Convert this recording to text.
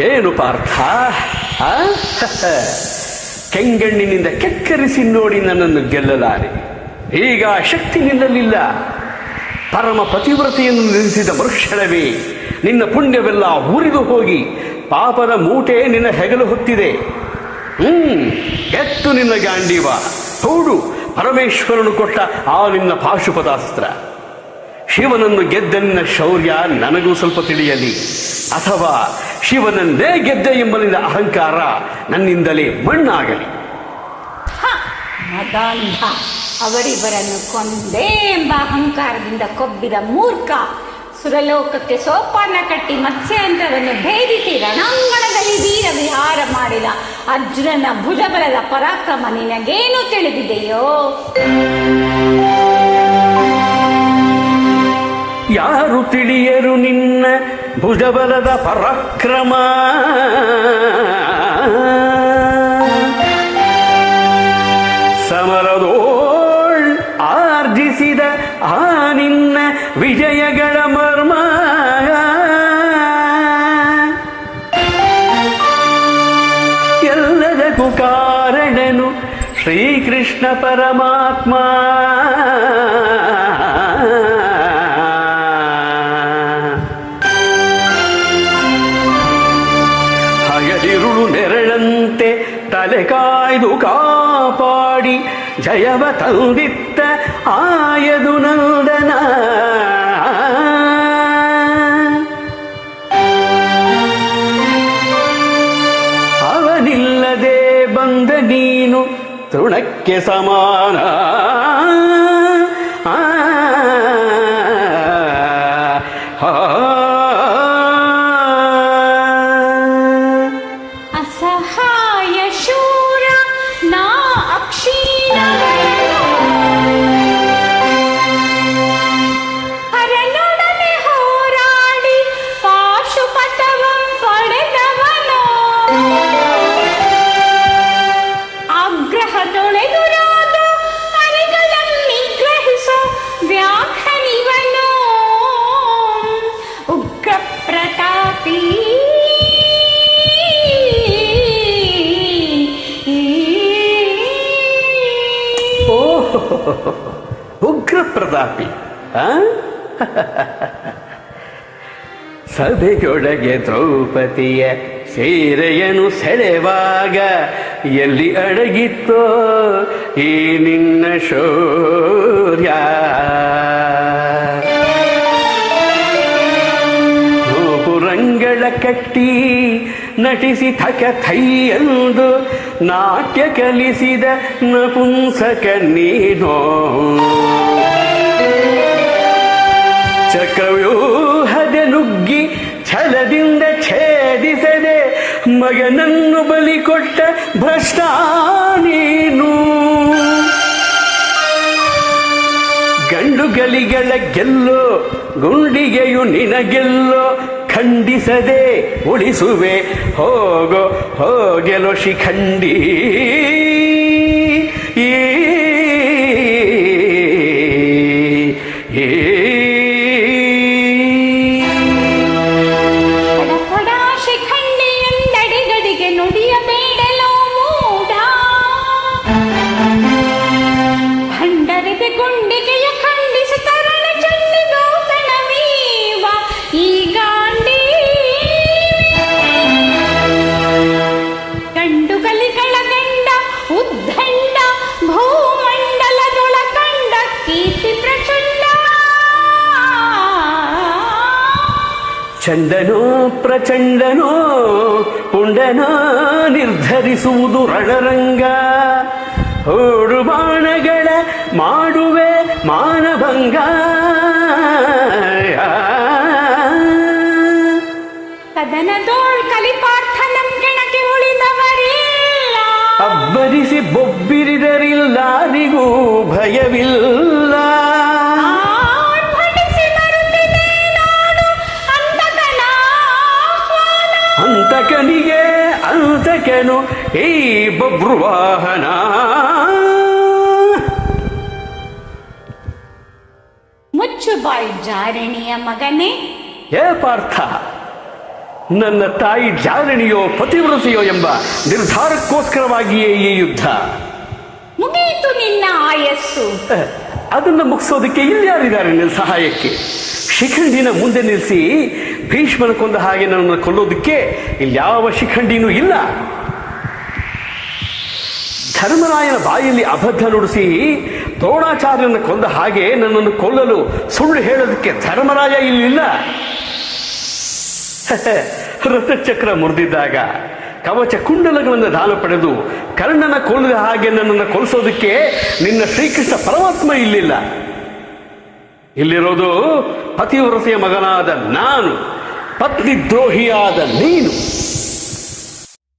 ಏನು ಪಾರ್ಥ, ಕೆಂಗಣ್ಣಿನಿಂದ ಕೆಕ್ಕರಿಸಿ ನೋಡಿ ನನ್ನನ್ನು ಗೆಲ್ಲಲಾರೆ. ಈಗ ಶಕ್ತಿ ನಿಲ್ಲಲಿಲ್ಲ. ಪರಮ ಪತಿವ್ರತೆಯನ್ನು ನಿಲ್ಲಿಸಿದ ಮರುಕ್ಷಣವೇ ನಿನ್ನ ಪುಣ್ಯವೆಲ್ಲ ಉರಿದು ಹೋಗಿ ಪಾಪದ ಮೂಟೆ ನಿನ್ನ ಹೆಗಲು ಹೊತ್ತಿದೆ. ಎತ್ತು ನಿನ್ನ ಗಾಂಡೀವ, ಹೌದು, ಪರಮೇಶ್ವರನು ಕೊಟ್ಟ ಆ ನಿನ್ನ ಪಾಶುಪತಾಸ್ತ್ರ. ಶಿವನನ್ನು ಗೆದ್ದ ನಿನ್ನ ಶೌರ್ಯ ನನಗೂ ಸ್ವಲ್ಪ ತಿಳಿಯಲಿ, ಅಥವಾ ಶಿವನನ್ನೇ ಗೆದ್ದ ಎಂಬ ನಿನ್ನ ಅಹಂಕಾರ ನನ್ನಿಂದಲೇ ಮಣ್ಣಾಗಲಿ. ಮದಾಂಧ, ಅವರಿಬ್ಬರನ್ನು ಕೊಂದೇ ಎಂಬ ಅಹಂಕಾರದಿಂದ ಕೊಬ್ಬಿದ ಮೂರ್ಖ, ಸುರಲೋಕಕ್ಕೆ ಸೋಪಾನ ಕಟ್ಟಿ ಮತ್ಸ್ಯಂತ್ರವನ್ನು ಭೇದಿಸಿ ರಣಾಂಗಣದಲ್ಲಿ ವೀರ ವಿಹಾರ ಮಾಡಿದ ಅರ್ಜುನನ ಭುಜಬಲದ ಪರಾಕ್ರಮ ನಿನಗೇನು ತಿಳಿದಿದೆಯೋ? ಯಾರು ತಿಳಿಯರು ನಿನ್ನ ಭುಜಬಲದ ಪರಾಕ್ರಮ? ಸಮರದೋಳ್ ಆರ್ಜಿಸಿದ ಆ ನಿನ್ನ ವಿಜಯಗಳ ಮರ್ಮ. ಎಲ್ಲದಕ್ಕೂ ಕಾರಣನು ಶ್ರೀಕೃಷ್ಣ ಪರಮಾತ್ಮ. ಹಗಲಿರುಳು ನೆರಳಂತೆ ತಲೆ ಕಾಯ್ದು ಕಾಪಾಡಿ ಜಯವ ತಂದಿತ್ತ ಆಯದು ನಂದನ. ಅವನಿಲ್ಲದೆ ಬಂದ ನೀನು ತೃಣಕ್ಕೆ ಸಮಾನ. ಅಸಹಾಯ ಶೂರ ನಾ ಅಕ್ಷೀಣ, ಹರನೊಡನೆ ಹೋರಾಡಿ ಪಾಶುಪತವಂ ಪಡೆದವನು. ಆಗ್ರಹ ತೊಳೆದುರಾದ ಹರಿಗಳನ್ನು ನಿಗ್ರಹಿಸೋ ವ್ಯಾಘ್ರನಿವನು. ಉಗ್ರ ಪ್ರತಾಪಿ ಉಗ್ರ ಪ್ರತಾಪಿ. ಸಭೆಯೊಳಗೆ ದ್ರೌಪದಿಯ ಸೀರೆಯನು ಸೆಳೆವಾಗ ಎಲ್ಲಿ ಅಡಗಿತ್ತೋ ಈ ನಿನ್ನ ಶೌರ್ಯ. ಗೋಪುರಂಗಳ ಕಟ್ಟಿ ನಟಿಸಿ ಥಕ ಥೈ ಎಂದು ನಾಟ್ಯ ಕಲಿಸಿದ ನಪುಂಸಕ ನೀನೋ. ಚಕ್ರವ್ಯೂಹದ ನುಗ್ಗಿ ಛಲದಿಂದ ಛೇದಿಸದೆ ಮಗನನ್ನು ಬಲಿ ಕೊಟ್ಟ ಭ್ರಷ್ಟ ನೀನು. ಗಂಡುಗಲಿಗಳ ಗೆಲ್ಲೋ ಗುಂಡಿಗೆಯು ನಿನಗೆಲ್ಲೋ ಖಂಡಿಸದೆ ಉಳಿಸುವೆ ಹೋಗೋ ಹೋಗೆಲೋ ಶಿಖಂಡಿ. ಶಿಖಂಡಿ ಎಂದಡಿಗಡಿಗೆ ನುಡಿಯಬೇಡಲೋ ಮೂಢ. ಭಂಡರಿಗೆ ಗುಂಡಿಗೆಯ ಖಂಡಿಸಿ ತರಣ ಚಂಡಿಗೋ ತಣವೀವ ಈಗ ಗಂಡುಗಲಿಗಳ ಗಂಡ ಉದ್ದಂಡ ಭೂಮಂಡಲದೊಳ ಕಂಡ ಕೀರ್ತಿ ಪ್ರಚಂಡ. ಚಂಡನೋ ಪ್ರಚಂಡನೋ ಪುಂಡನ ನಿರ್ಧರಿಸುವುದು ರಣರಂಗ. ಹೂಡು ಬಾಣಗಳ ಮಾಡುವೆ ಮಾನಭಂಗ. ಕದನದೋಳ್ ಕಲಿಪಾರ್ಥನಂ ಕೆಣಕಿ ಉಳಿದವರಿಲ್ಲ. ಅಬ್ಬರಿಸಿ ಬೊಬ್ಬಿರಿದರಿಲ್ಲಾರಿಗೂ ಭಯವಿಲ್ಲ. ಅಂತಕನಿಗೆ ಅಂತಕನು ಈ ಬಭ್ರುವಾಹನ. ಮುಚ್ಚು ಬಾಯಿ ಜಾರಣಿಯ ಮಗನೇ. ಏ ಪಾರ್ಥ, ನನ್ನ ತಾಯಿ ಜಾರಣಿಯೋ ಪತಿವ್ರತೆಯೋ ಎಂಬ ನಿರ್ಧಾರಕ್ಕೋಸ್ಕರವಾಗಿಯೇ ಈ ಯುದ್ಧ. ಮುಗಿಯಿತು ನಿನ್ನ ಆಯಸ್ಸು. ಅದನ್ನು ಮುಗಿಸೋದಕ್ಕೆ ಇಲ್ಯಾರಿದ್ದಾರೆ ನಿನ್ನ ಸಹಾಯಕ್ಕೆ? ಶಿಖಂಡಿನ ಮುಂದೆ ನಿಲ್ಲಿಸಿ ಭೀಷ್ಮನ ಕೊಂದ ಹಾಗೆ ನನ್ನನ್ನು ಕೊಲ್ಲೋದಕ್ಕೆ ಇಲ್ಯಾವ ಶಿಖಂಡಿನೂ ಇಲ್ಲ. ಧರ್ಮರಾಯನ ಬಾಯಲ್ಲಿ ಅಬದ್ಧ ನುಡಿಸಿ ದ್ರೋಣಾಚಾರ್ಯನ ಕೊಂದ ಹಾಗೆ ನನ್ನನ್ನು ಕೊಲ್ಲಲು ಸುಳ್ಳು ಹೇಳೋದಕ್ಕೆ ಧರ್ಮರಾಯ ಇಲ್ಲಿಲ್ಲ. ರಥಚಕ್ರ ಮುರಿದಿದ್ದಾಗ ಕವಚ ಕುಂಡಲಗಳನ್ನು ದಾನ ಪಡೆದು ಕರ್ಣನ ಕೊಲ್ಲದ ಹಾಗೆ ನನ್ನನ್ನು ಕೊಲ್ಲಿಸೋದಕ್ಕೆ ನಿನ್ನ ಶ್ರೀಕೃಷ್ಣ ಪರಮಾತ್ಮ ಇಲ್ಲಿಲ್ಲ. ಇಲ್ಲಿರೋದು ಪತಿವ್ರತೆಯ ಮಗನಾದ ನಾನು, ಪತ್ನಿ ದ್ರೋಹಿಯಾದ ನೀನು.